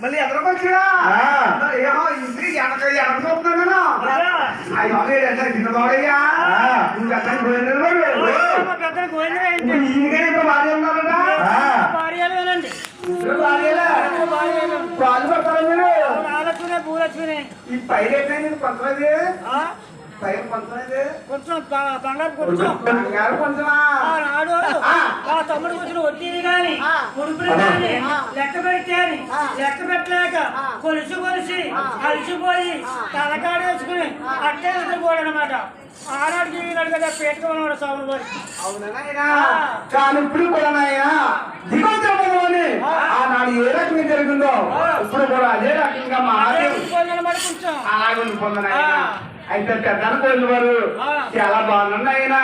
మళ్ళీ ఎదరకొచ్చినా ఏమో ఇంటికి వెనక చూస్తున్నాను అయ్యో చిన్న బాడయ్యా నువ్వు పెద్దని పోయింది ఇప్పుడు భార్య ఉన్నారట పాలు పడతారా మీరు ఈ పైరు ఎట్లయింది పంచలేదు పైరు పంచలేదు కొంచెం బంగారు కొంచెం బంగారు కొంచెమా తమ్ముడు కొంచెం వడ్డీని కానీ కొడుకులు కానీ లెక్క పెట్టాని లెక్క పెట్టలేక కొలిసి కలిసిపోయి తలకాడు వేసుకుని అట్టే నిద్రపోయాడు అనమాట ఆనాడు జీవినాడు కదా పెట్టుకున్నాడు సౌండ్ పోయి అవునా కానీ ఇప్పుడు కూడా నాయన దిగొచ్చామని ఆనాడు ఏ రకంగా జరిగిందో ఇప్పుడు కూడా అదే రకంగా కొంచెం అలాగే ఉండిపోయింది అయితే పెద్దన కోళ్ళు వారు చాలా బాగున్నాయన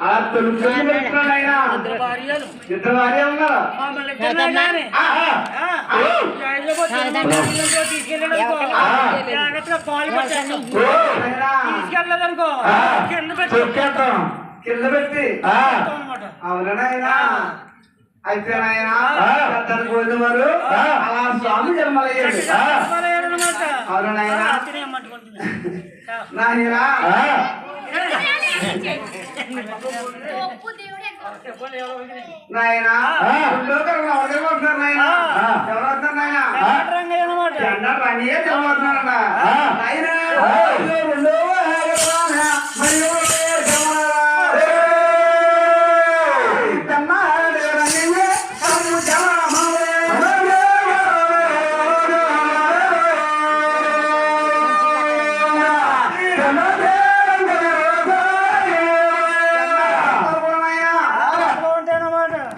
అలా తొలుగుతున్నాడు ఆయన ఇద్దరు భార్య ఉన్నారు తీసుకెళ్ళలేదనుకో కింద పెట్టి అవునా ఆయన అయితే ఆయన పెద్దన కోళ్ళు వారు అలా స్వామి జన్మలయ్యాడు అవునా నాయన నాయన ఎవరు వస్తున్నారు నాయన రంగయ్య చదవతున్నారట నాయన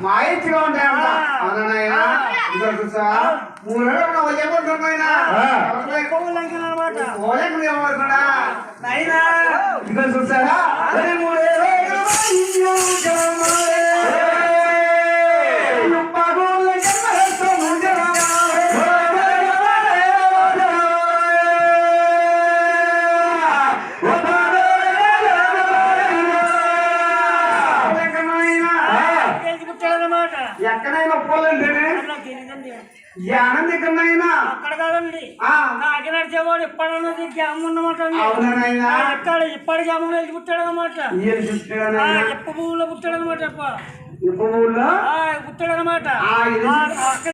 మాయిచ్చిగా ఉంటాయంట అవునాయన చూసారా ఎక్కడైనా ఒప్పుకోవాలంటే ఆనంద్ ఎక్కడైనా అక్కడ కాదండి కాకినాడ చెవాడు ఇప్పటి గ్యామ్ ఉన్నమాట ఎక్కడ ఇప్పటి గ్యామంలో వెళ్ళి పుట్టాడు అనమాట ఇప్ప పువ్వులో పుట్టాడు అనమాట పువ్వుల్లో పుట్టాడు అనమాట